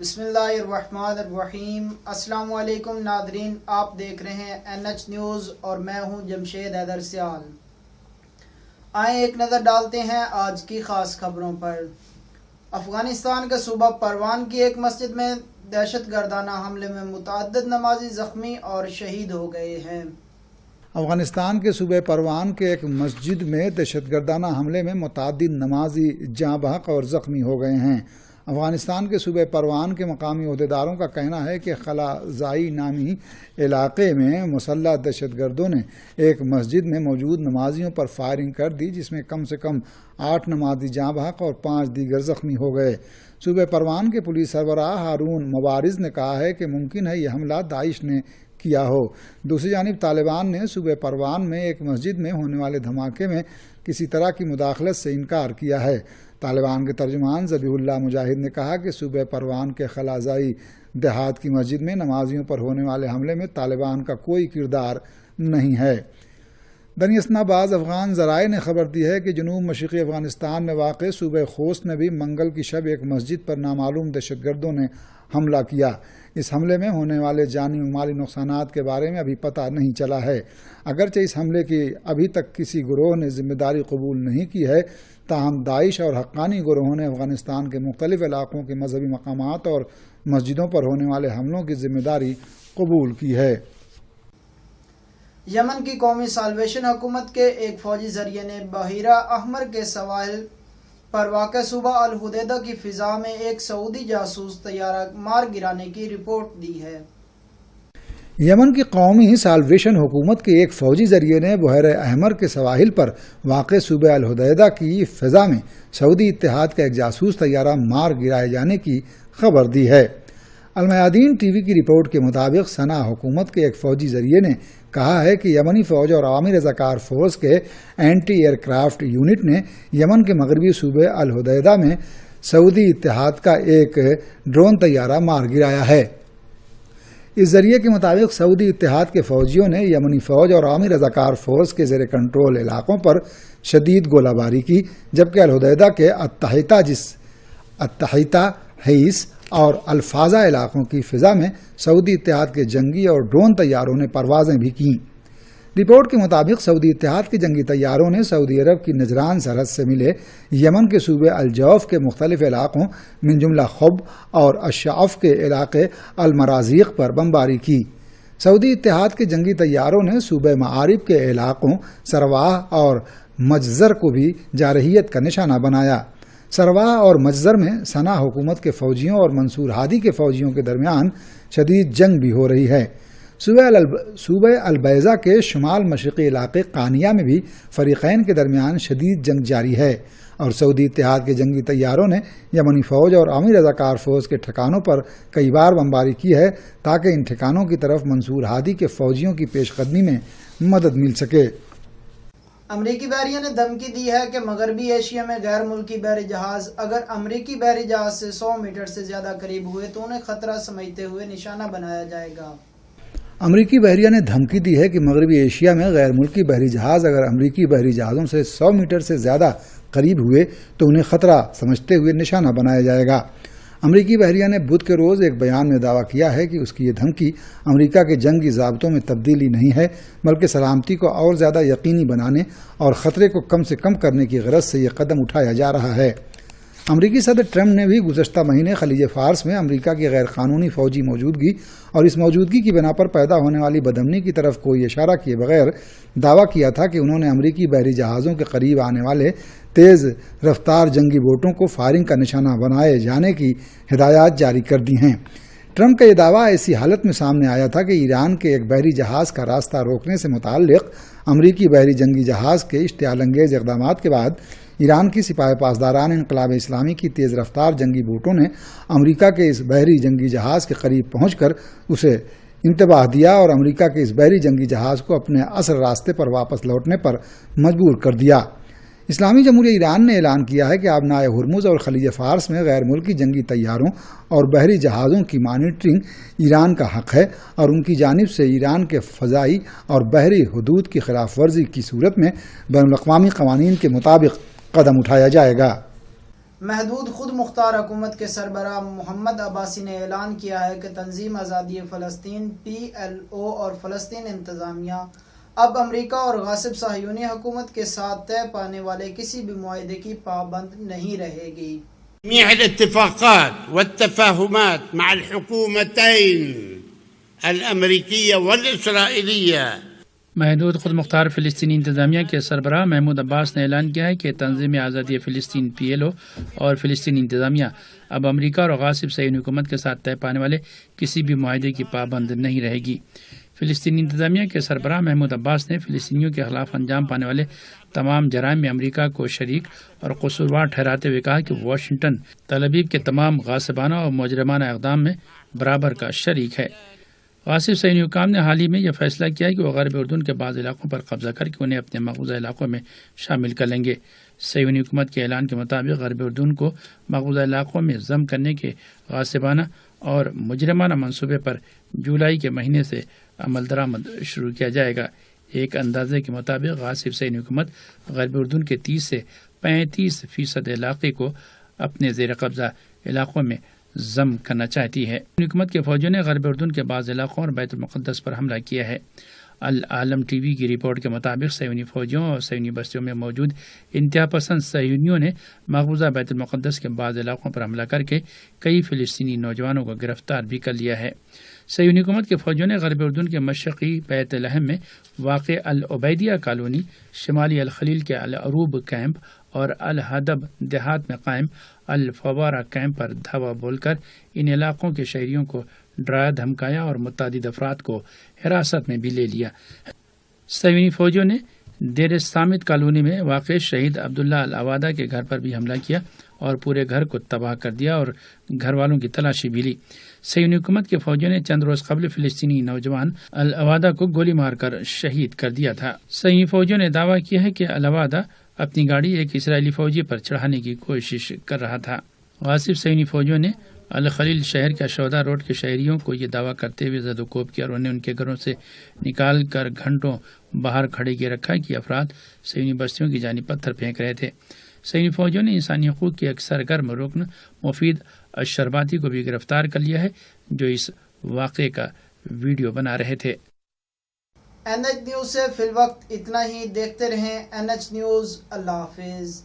بسم اللہ الرحمن الرحیم۔ السلام علیکم ناظرین، آپ دیکھ رہے ہیں NH نیوز اور میں ہوں جمشید حیدر سیال۔ آئیں ایک نظر ڈالتے ہیں آج کی خاص خبروں پر۔ افغانستان کے صوبہ پروان کی ایک مسجد میں دہشت گردانہ حملے میں متعدد نمازی زخمی اور شہید ہو گئے ہیں۔ افغانستان کے صوبہ پروان کے ایک مسجد میں دہشت گردانہ حملے میں متعدد نمازی جاں بحق اور زخمی ہو گئے ہیں۔ افغانستان کے صوبہ پروان کے مقامی عہدیداروں کا کہنا ہے کہ خلاءزائی نامی علاقے میں مسلح دہشت گردوں نے ایک مسجد میں موجود نمازیوں پر فائرنگ کر دی، جس میں کم سے کم 8 نمازی جاں بحق اور 5 دیگر زخمی ہو گئے۔ صوبہ پروان کے پولیس سربراہ ہارون مبارز نے کہا ہے کہ ممکن ہے یہ حملہ داعش نے کیا ہو۔ دوسری جانب طالبان نے صوبہ پروان میں ایک مسجد میں ہونے والے دھماکے میں کسی طرح کی مداخلت سے انکار کیا ہے۔ طالبان کے ترجمان ذبیح اللہ مجاہد نے کہا کہ صوبہ پروان کے خلاءزائی دیہات کی مسجد میں نمازیوں پر ہونے والے حملے میں طالبان کا کوئی کردار نہیں ہے۔ دنیاسنا بعض افغان ذرائع نے خبر دی ہے کہ جنوب مشرقی افغانستان میں واقع صوبہ خوست میں بھی منگل کی شب ایک مسجد پر نامعلوم دہشت گردوں نے حملہ کیا۔ اس حملے میں ہونے والے جانی و مالی نقصانات کے بارے میں ابھی پتہ نہیں چلا ہے۔ اگرچہ اس حملے کی ابھی تک کسی گروہ نے ذمہ داری قبول نہیں کی ہے، تاہم داعش اور حقانی گروہوں نے افغانستان کے مختلف علاقوں کے مذہبی مقامات اور مسجدوں پر ہونے والے حملوں کی ذمہ داری قبول کی ہے۔ یمن کی قومی سالویشن حکومت کے ایک فوجی ذریعے نے بحیرہ احمر کے سواحل پر واقع صوبہ الحدیدہ کی فضا میں ایک سعودی جاسوس طیارہ مار گرانے کی رپورٹ دی ہے۔ یمن کی قومی سالویشن حکومت کے ایک فوجی ذریعے نے بحیرہ احمر کے سواحل پر واقع صوبہ الحدیدہ کی فضا میں سعودی اتحاد کا ایک جاسوس طیارہ مار گرائے جانے کی خبر دی ہے۔ المیادین ٹی وی کی رپورٹ کے مطابق صنعا حکومت کے ایک فوجی ذریعے نے کہا ہے کہ یمنی فوج اور عوامی رضاکار فورس کے اینٹی ایئر کرافٹ یونٹ نے یمن کے مغربی صوبے الحدیدہ میں سعودی اتحاد کا ایک ڈرون طیارہ مار گرایا ہے۔ اس ذریعے کے مطابق سعودی اتحاد کے فوجیوں نے یمنی فوج اور عوامی رضاکار فورس کے زیر کنٹرول علاقوں پر شدید گولہ باری کی، جبکہ الحدیدہ کے التحیطہ، حیث اور الفازا علاقوں کی فضا میں سعودی اتحاد کے جنگی اور ڈرون طیاروں نے پروازیں بھی کیں۔ رپورٹ کے مطابق سعودی اتحاد کے جنگی طیاروں نے سعودی عرب کی نجران سرحد سے ملے یمن کے صوبے الجوف کے مختلف علاقوں من جملہ خب اور الشعف کے علاقے المرازیق پر بمباری کی۔ سعودی اتحاد کے جنگی طیاروں نے صوبہ معارب کے علاقوں سرواہ اور مجزر کو بھی جارحیت کا نشانہ بنایا۔ سرواہ اور مجزر میں صنعا حکومت کے فوجیوں اور منصور ہادی کے فوجیوں کے درمیان شدید جنگ بھی ہو رہی ہے۔ صوبہ البیضہ کے شمال مشرقی علاقے قانیہ میں بھی فریقین کے درمیان شدید جنگ جاری ہے، اور سعودی اتحاد کے جنگی طیاروں نے یمنی فوج اور عوامی رضاکار فورس کے ٹھکانوں پر کئی بار بمباری کی ہے تاکہ ان ٹھکانوں کی طرف منصور ہادی کے فوجیوں کی پیش قدمی میں مدد مل سکے۔ امریکی بحریہ نے دھمکی دی ہے کہ مغربی ایشیا میں غیر ملکی بحری جہاز اگر امریکی بحری جہاز سے 100 میٹر سے زیادہ قریب ہوئے تو انہیں خطرہ سمجھتے ہوئے نشانہ بنایا جائے گا۔ امریکی بحریہ نے دھمکی دی ہے کہ مغربی ایشیا میں غیر ملکی بحری جہاز اگر امریکی بحری جہازوں سے 100 میٹر سے زیادہ قریب ہوئے تو انہیں خطرہ سمجھتے ہوئے نشانہ بنایا جائے گا۔ امریکی بحریہ نے بدھ کے روز ایک بیان میں دعویٰ کیا ہے کہ اس کی یہ دھمکی امریکہ کے جنگی ضابطوں میں تبدیلی نہیں ہے، بلکہ سلامتی کو اور زیادہ یقینی بنانے اور خطرے کو کم سے کم کرنے کی غرض سے یہ قدم اٹھایا جا رہا ہے۔ امریکی صدر ٹرمپ نے بھی گزشتہ مہینے خلیج فارس میں امریکہ کی غیر قانونی فوجی موجودگی اور اس موجودگی کی بنا پر پیدا ہونے والی بدامنی کی طرف کوئی اشارہ کیے بغیر دعویٰ کیا تھا کہ انہوں نے امریکی بحری جہازوں کے قریب آنے والے تیز رفتار جنگی بوٹوں کو فائرنگ کا نشانہ بنائے جانے کی ہدایات جاری کر دی ہیں۔ ٹرمپ کا یہ دعویٰ ایسی حالت میں سامنے آیا تھا کہ ایران کے ایک بحری جہاز کا راستہ روکنے سے متعلق امریکی بحری جنگی جہاز کے اشتعال انگیز اقدامات کے بعد ایران کی سپاہ پاسداران انقلاب اسلامی کی تیز رفتار جنگی بوٹوں نے امریکہ کے اس بحری جنگی جہاز کے قریب پہنچ کر اسے انتباہ دیا اور امریکہ کے اس بحری جنگی جہاز کو اپنے اصل راستے پر واپس لوٹنے پر مجبور کر دیا۔ اسلامی جمہوریہ ایران نے اعلان کیا ہے کہ آبنائے ہرمز اور خلیج فارس میں غیر ملکی جنگی طیاروں اور بحری جہازوں کی مانیٹرنگ ایران کا حق ہے، اور ان کی جانب سے ایران کے فضائی اور بحری حدود کی خلاف ورزی کی صورت میں بین الاقوامی قوانین کے مطابق قدم اٹھایا جائے گا۔ محدود خود مختار حکومت کے سربراہ محمد عباسی نے اعلان کیا ہے کہ تنظیم آزادی فلسطین PLO اور فلسطین انتظامیہ اب امریکہ اور غاصب صہیونی حکومت کے ساتھ طے پانے والے کسی بھی معاہدے کی پابند نہیں رہے گی۔ جميع الاتفاقات والتفاهمات مع الحكومتين الأمريكية والإسرائيلية۔ محدود خود مختار فلسطینی انتظامیہ کے سربراہ محمود عباس نے اعلان کیا ہے کہ تنظیم آزادی فلسطین PLO اور فلسطینی انتظامیہ اب امریکہ اور غاصب صہیونی حکومت کے ساتھ طے پانے والے کسی بھی معاہدے کی پابند نہیں رہے گی۔ فلسطینی انتظامیہ کے سربراہ محمود عباس نے فلسطینیوں کے خلاف انجام پانے والے تمام جرائم میں امریکہ کو شریک اور قصوروار ٹھہراتے ہوئے کہا کہ واشنگٹن تل ابیب کے تمام غاصبانہ اور مجرمانہ اقدام میں برابر کا شریک ہے۔ غاصب صہیونی حکام نے حال ہی میں یہ فیصلہ کیا ہے کہ وہ غرب اردن کے بعض علاقوں پر قبضہ کر کے انہیں اپنے مقبوضہ علاقوں میں شامل کر لیں گے۔ صہیونی حکومت کے اعلان کے مطابق غرب اردن کو مقبوضہ علاقوں میں ضم کرنے کے غاصبانہ اور مجرمانہ منصوبے پر جولائی کے مہینے سے عمل درآمد شروع کیا جائے گا۔ ایک اندازے کے مطابق غاصب صہیونی حکومت غرب اردن کے 30 سے 35% علاقے کو اپنے زیر قبضہ علاقوں میں ضم کرنا چاہتی ہے۔ حکومت کے فوجیوں نے غرب اردن کے بعض علاقوں اور بیت المقدس پر حملہ کیا ہے۔ العالم ٹی وی کی رپورٹ کے مطابق صہیونی فوجیوں اور صہیونی بستیوں میں موجود انتہا پسند صہیونیوں نے مقبوضہ بیت المقدس کے بعض علاقوں پر حملہ کر کے کئی فلسطینی نوجوانوں کو گرفتار بھی کر لیا ہے۔ صہیونی حکومت کے فوجیوں نے غرب اردن کے مشرقی بیت لحم میں واقع العبیدیہ کالونی، شمالی الخلیل کے العروب کیمپ اور الہدب دیہات میں قائم الفوارہ کیمپ پر دھاوا بول کر ان علاقوں کے شہریوں کو ڈرایا دھمکایا اور متعدد افراد کو حراست میں بھی لے لیا۔ صہیونی فوجیوں نے دیر سامت کالونی میں واقع شہید عبداللہ العوادہ کے گھر پر بھی حملہ کیا اور پورے گھر کو تباہ کر دیا اور گھر والوں کی تلاشی بھی لی۔ صہیونی حکومت کے فوجیوں نے چند روز قبل فلسطینی نوجوان العوادہ کو گولی مار کر شہید کر دیا تھا۔ صہیونی فوجیوں نے دعویٰ کیا ہے کہ العوادہ اپنی گاڑی ایک اسرائیلی فوجی پر چڑھانے کی کوشش کر رہا تھا۔ غاصب صہیونی فوجیوں نے الخلیل شہر کے شہداء روڈ کے شہریوں کو یہ دعویٰ کرتے ہوئے زد و کوب کیا اور انہیں ان کے گھروں سے نکال کر گھنٹوں باہر کھڑے کیے رکھا کہ افراد صہیونی بستیوں کی جانب پتھر پھینک رہے تھے۔ صہیونی فوجیوں نے انسانی حقوق کے ایک سرگرم رکن مفید الشرباتی کو بھی گرفتار کر لیا ہے جو اس واقعے کا ویڈیو بنا رہے تھے۔ NH نیوز سے فی الوقت اتنا ہی۔ دیکھتے رہیں NH نیوز۔ اللہ حافظ۔